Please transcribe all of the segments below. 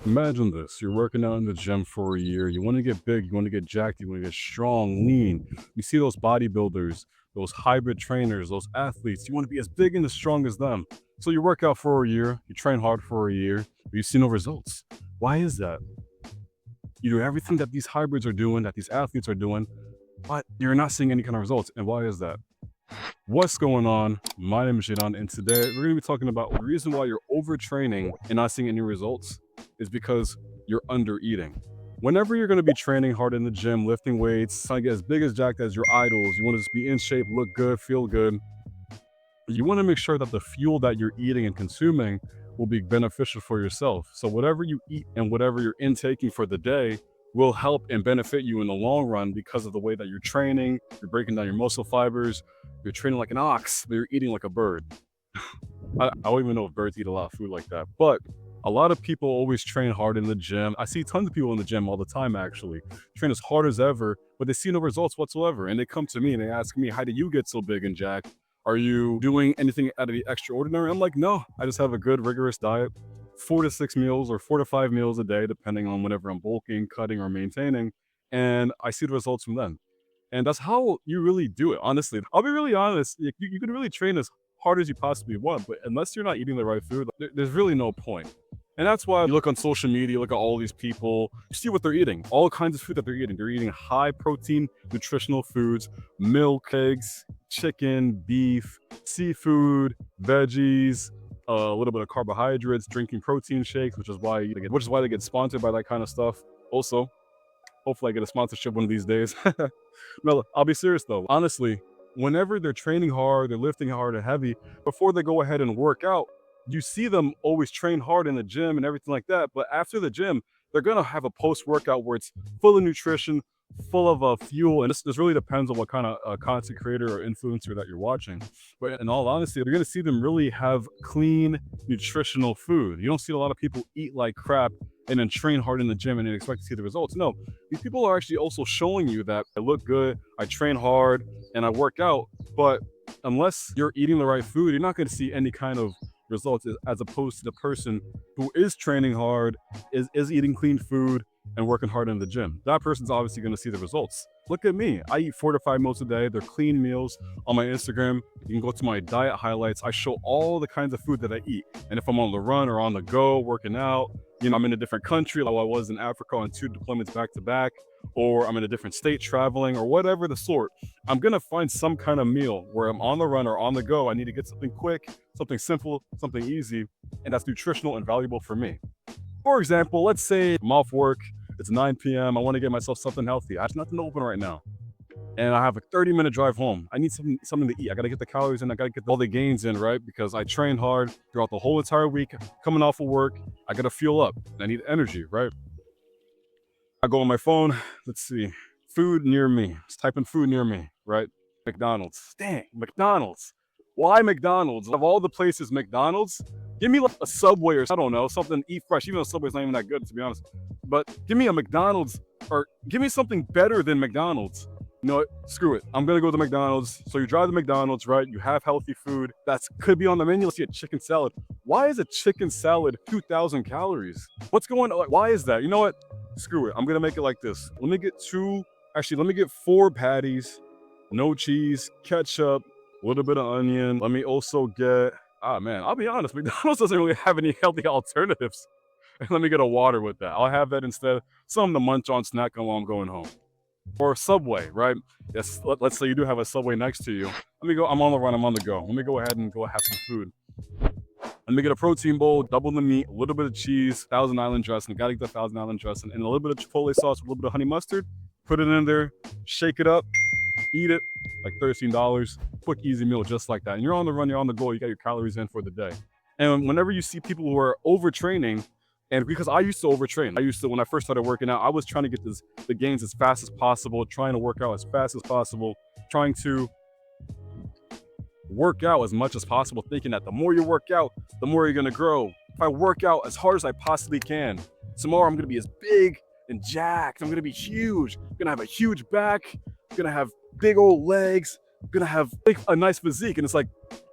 Imagine this, you're working out in the gym for a year, you want to get big, you want to get jacked, you want to get strong, lean. You see those bodybuilders, those hybrid trainers, those athletes, you want to be as big and as strong as them. So you work out for a year, you train hard for a year, but you see no results. Why is that? You do everything that these hybrids are doing, that these athletes are doing, but you're not seeing any kind of results. And why is that? What's going on? My name is Shaidan, and today we're going to be talking about the reason why you're overtraining and not seeing any results is because you're undereating. Whenever you're going to be training hard in the gym, lifting weights, trying to get as big as jacked as your idols, you want to just be in shape, look good, feel good. You want to make sure that the fuel that you're eating and consuming will be beneficial for yourself. So whatever you eat and whatever you're intaking for the day will help and benefit you in the long run because of the way that you're training, you're breaking down your muscle fibers, you're training like an ox, but you're eating like a bird. I don't even know if birds eat a lot of food like that, but a lot of people always train hard in the gym. I see tons of people in the gym all the time, actually, train as hard as ever, but they see no results whatsoever. And they come to me and they ask me, how did you get so big and jacked? Are you doing anything out of the extraordinary? I'm like, no, I just have a good, rigorous diet, 4 to 6 meals or 4 to 5 meals a day, depending on whenever I'm bulking, cutting, or maintaining. And I see the results from them. And that's how you really do it, honestly. I'll be really honest. You can really train as hard as you possibly want, but unless you're not eating the right food, there's really no point. And that's why you look on social media, look at all these people, you see what they're eating, all kinds of food that they're eating. They're eating high protein, nutritional foods, milk, eggs, chicken, beef, seafood, veggies, a little bit of carbohydrates, drinking protein shakes, which is why they get sponsored by that kind of stuff. Also, hopefully I get a sponsorship one of these days. No, I'll be serious though. Honestly, whenever they're training hard, they're lifting hard and heavy, before they go ahead and work out, you see them always train hard in the gym and everything like that. But after the gym, they're gonna have a post-workout where it's full of nutrition, full of fuel. And this really depends on what kind of content creator or influencer that you're watching. But in all honesty, you're gonna see them really have clean, nutritional food. You don't see a lot of people eat like crap and then train hard in the gym and then expect to see the results. No, these people are actually also showing you that I look good, I train hard, and I work out. But unless you're eating the right food, you're not going to see any kind of results as opposed to the person who is training hard, is eating clean food, and working hard in the gym. That person's obviously going to see the results. Look at me. I eat 4 to 5 meals a day. They're clean meals. On my Instagram, you can go to my diet highlights. I show all the kinds of food that I eat. And if I'm on the run or on the go, working out, I'm in a different country, like I was in Africa on 2 deployments back to back, or I'm in a different state traveling, or whatever the sort, I'm gonna find some kind of meal where I'm on the run or on the go. I need to get something quick, something simple, something easy, and that's nutritional and valuable for me. For example, let's say I'm off work, it's 9 p.m., I wanna get myself something healthy. I have nothing open right now, and I have a 30-minute drive home. I need something to eat. I gotta get the calories in. I gotta get all the gains in, right? Because I trained hard throughout the whole entire week. Coming off of work, I gotta fuel up. I need energy, right? I go on my phone. Let's see, food near me. Just type in food near me, right? McDonald's. Dang, McDonald's. Why McDonald's? Of all the places, McDonald's. Give me like a Subway or I don't know, something eat fresh. Even though Subway's not even that good, to be honest. But give me a McDonald's or give me something better than McDonald's. You know what? Screw it. I'm gonna go to McDonald's. So you drive to McDonald's, right? You have healthy food that could be on the menu. Let's see, a chicken salad. Why is a chicken salad 2,000 calories? What's going on? Like, why is that? You know what? Screw it. I'm gonna make it like this. Let me get 4 patties, no cheese, ketchup, a little bit of onion. Let me also get, man, I'll be honest, McDonald's doesn't really have any healthy alternatives. Let me get a water with that. I'll have that instead. Something to munch on, snack on while I'm going home. Or Subway, right? Yes, let's say you do have a Subway next to you. Let me go, I'm on the run, I'm on the go. Let me go ahead and go have some food. Let me get a protein bowl, double the meat, a little bit of cheese, Thousand Island dressing, gotta get the Thousand Island dressing, and a little bit of Chipotle sauce, a little bit of honey mustard. Put it in there, shake it up, eat it, like $13. Quick, easy meal just like that. And you're on the run, you're on the go, you got your calories in for the day. And whenever you see people who are overtraining, and because I used to overtrain, when I first started working out, I was trying to get the gains as fast as possible, trying to work out as fast as possible, trying to work out as much as possible, thinking that the more you work out, the more you're gonna grow. If I work out as hard as I possibly can, tomorrow I'm gonna be as big and jacked. I'm gonna be huge. I'm gonna have a huge back. I'm gonna have big old legs. I'm gonna have a nice physique. And it's like,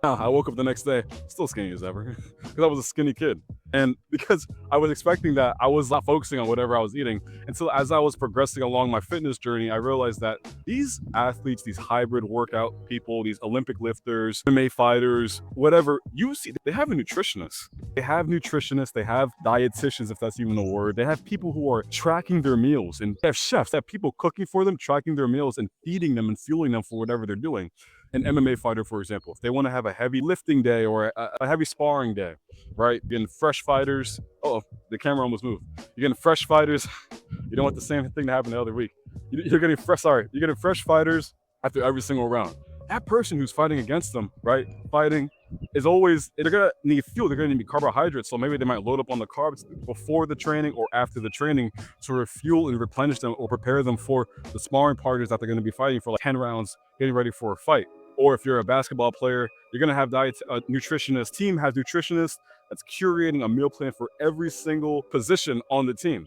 I woke up the next day, still skinny as ever, because I was a skinny kid. And because I was expecting that, I was not focusing on whatever I was eating. And so as I was progressing along my fitness journey, I realized that these athletes, these hybrid workout people, these Olympic lifters, MMA fighters, whatever, you see, they have a nutritionist. They have nutritionists, they have dietitians, if that's even a word. They have people who are tracking their meals, and they have chefs, they have people cooking for them, tracking their meals and feeding them and fueling them for whatever they're doing. An MMA fighter, for example, if they want to have a heavy lifting day or a heavy sparring day, right? You're getting fresh fighters. Oh, the camera almost moved. You're getting fresh fighters. You don't want the same thing to happen the other week. You're getting fresh. Sorry, you're getting fresh fighters after every single round. That person who's fighting against them, right? Fighting is always, they're gonna need fuel. They're gonna need carbohydrates. So maybe they might load up on the carbs before the training or after the training to refuel and replenish them or prepare them for the sparring partners that they're gonna be fighting for like 10 rounds, getting ready for a fight. Or if you're a basketball player, you're gonna have diet nutritionist. Team has nutritionists that's curating a meal plan for every single position on the team,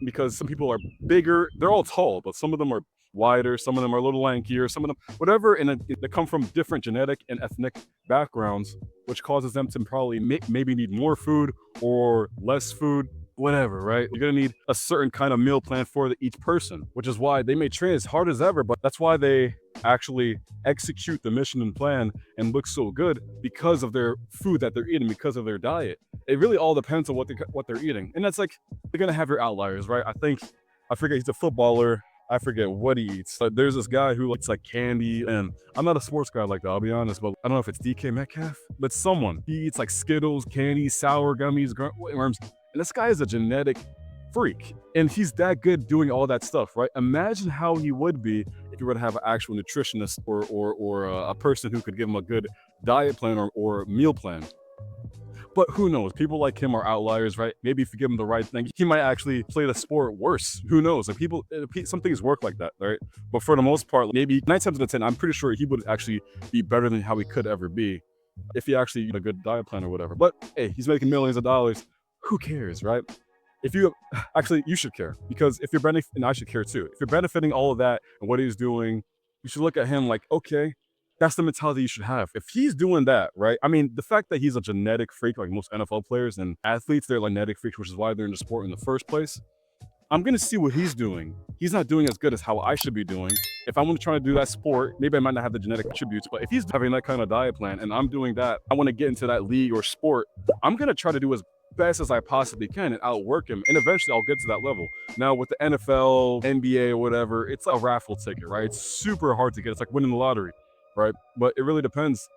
because some people are bigger, they're all tall, but some of them are wider, some of them are a little lankier, some of them whatever, and they come from different genetic and ethnic backgrounds, which causes them to probably maybe need more food or less food, whatever, right? You're gonna need a certain kind of meal plan for each person, which is why they may train as hard as ever, but that's why they actually execute the mission and plan and look so good, because of their food that they're eating, because of their diet. It really all depends on what they're eating, and that's like, you're gonna have your outliers, right? I forget, he's a footballer. I forget what he eats. But there's this guy who likes like candy, and I'm not a sports guy like that, I'll be honest, but I don't know if it's DK Metcalf, but someone, he eats like Skittles, candy, sour gummies, worms, and this guy is a genetic freak, and he's that good doing all that stuff, right? Imagine how he would be if you were to have an actual nutritionist or a person who could give him a good diet plan or meal plan. But who knows? People like him are outliers, right? Maybe if you give him the right thing, he might actually play the sport worse. Who knows? Like some things work like that, right? But for the most part, maybe 9 times out of 10, I'm pretty sure he would actually be better than how he could ever be if he actually had a good diet plan or whatever. But hey, he's making millions of dollars. Who cares, right? If you actually, you should care, because if you're benefiting, and I should care too. If you're benefiting all of that and what he's doing, you should look at him like, okay, that's the mentality you should have. If he's doing that, right? I mean, the fact that he's a genetic freak, like most NFL players and athletes, they're like genetic freaks, which is why they're in the sport in the first place. I'm gonna see what he's doing. He's not doing as good as how I should be doing. If I want to try to do that sport, maybe I might not have the genetic attributes, but if he's having that kind of diet plan and I'm doing that, I want to get into that league or sport, I'm gonna try to do as best as I possibly can and outwork him, and eventually I'll get to that level. Now with the NFL, NBA, or whatever, it's a raffle ticket, right? It's super hard to get. It's like winning the lottery, right? But it really depends.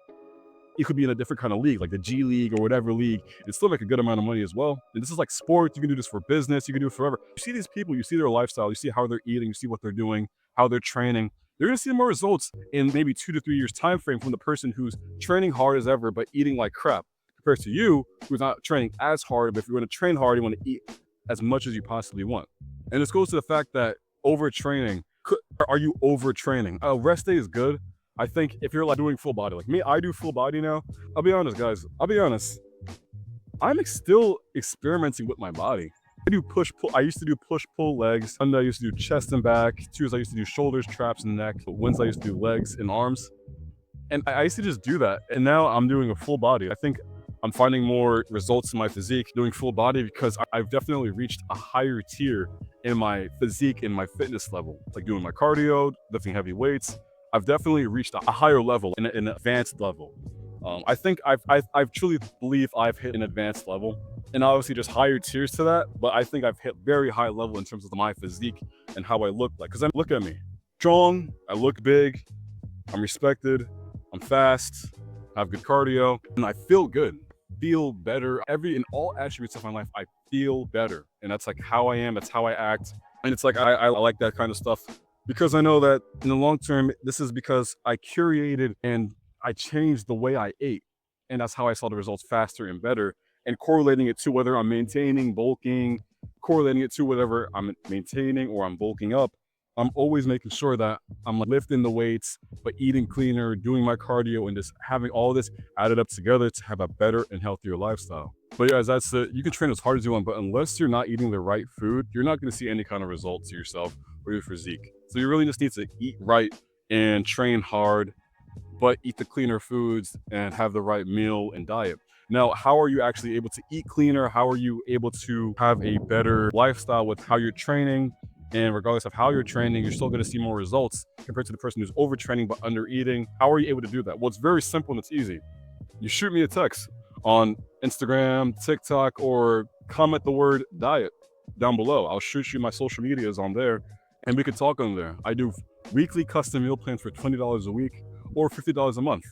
You could be in a different kind of league, like the G League or whatever league, and still make a good amount of money as well. And this is like sports. You can do this for business. You can do it forever. You see these people, you see their lifestyle, you see how they're eating, you see what they're doing, how they're training. You're gonna see more results in maybe 2 to 3 years time frame from the person who's training hard as ever but eating like crap, compared to you who's not training as hard. But if you want to train hard, you want to eat as much as you possibly want. And this goes to the fact that overtraining. Are you overtraining? A rest day is good. I think if you're like doing full body, like me, I do full body now. I'll be honest, guys. I'll be honest. I'm still experimenting with my body. I do push pull. I used to do push pull legs. Sunday I used to do chest and back. Tuesdays I used to do shoulders, traps, and neck. Wednesday I used to do legs and arms. And I used to just do that. And now I'm doing a full body. I think I'm finding more results in my physique doing full body, because I've definitely reached a higher tier in my physique, in my fitness level, like doing my cardio, lifting heavy weights. I've definitely reached a higher level, in an advanced level. I think I've truly believe I've hit an advanced level, and obviously just higher tiers to that. But I think I've hit very high level in terms of my physique and how I look like. Because look at me, strong. I look big. I'm respected. I'm fast. I have good cardio, and I feel good. Feel better. In all attributes of my life, I feel better, and that's like how I am. That's how I act, and it's like I like that kind of stuff, because I know that in the long term, this is because I curated and I changed the way I ate, and that's how I saw the results faster and better. And correlating it to whether I'm maintaining, bulking, correlating it to whatever I'm maintaining or I'm bulking up, I'm always making sure that I'm like lifting the weights, but eating cleaner, doing my cardio, and just having all this added up together to have a better and healthier lifestyle. But yeah, that's it. You can train as hard as you want, but unless you're not eating the right food, you're not going to see any kind of results to yourself or your physique. So you really just need to eat right and train hard, but eat the cleaner foods and have the right meal and diet. Now, how are you actually able to eat cleaner? How are you able to have a better lifestyle with how you're training? And regardless of how you're training, you're still going to see more results compared to the person who's overtraining but under eating. How are you able to do that? Well, it's very simple and it's easy. You shoot me a text on Instagram, TikTok, or comment the word diet down below. I'll shoot you my social medias on there and we can talk on there. I do weekly custom meal plans for $20 a week or $50 a month.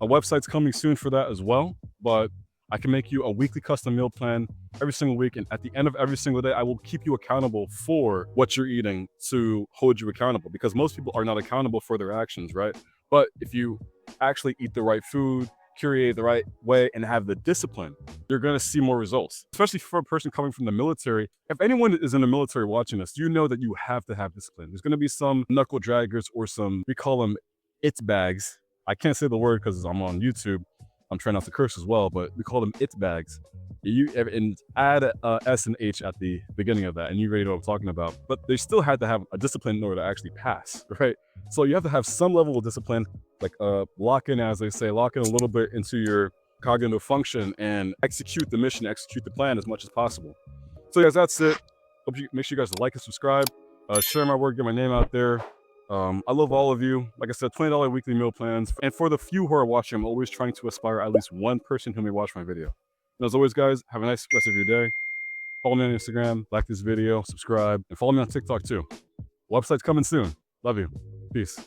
A website's coming soon for that as well, but I can make you a weekly custom meal plan every single week. And at the end of every single day, I will keep you accountable for what you're eating to hold you accountable, because most people are not accountable for their actions, right? But if you actually eat the right food, curate the right way, and have the discipline, you're going to see more results, especially for a person coming from the military. If anyone is in the military watching this, you know that you have to have discipline. There's going to be some knuckle draggers or some, we call them it bags. I can't say the word because I'm on YouTube. I'm trying not to curse as well, but we call them it bags. And add a S and H at the beginning of that, and you already know what I'm talking about. But they still had to have a discipline in order to actually pass, right? So you have to have some level of discipline, like lock in, as they say, lock in a little bit into your cognitive function and execute the mission, execute the plan as much as possible. So guys, that's it. Hope you make sure you guys like and subscribe, share my work, get my name out there. I love all of you. Like I said, $20 weekly meal plans. And for the few who are watching, I'm always trying to aspire at least one person who may watch my video. And as always, guys, have a nice rest of your day. Follow me on Instagram, like this video, subscribe, and follow me on TikTok too. Website's coming soon. Love you. Peace.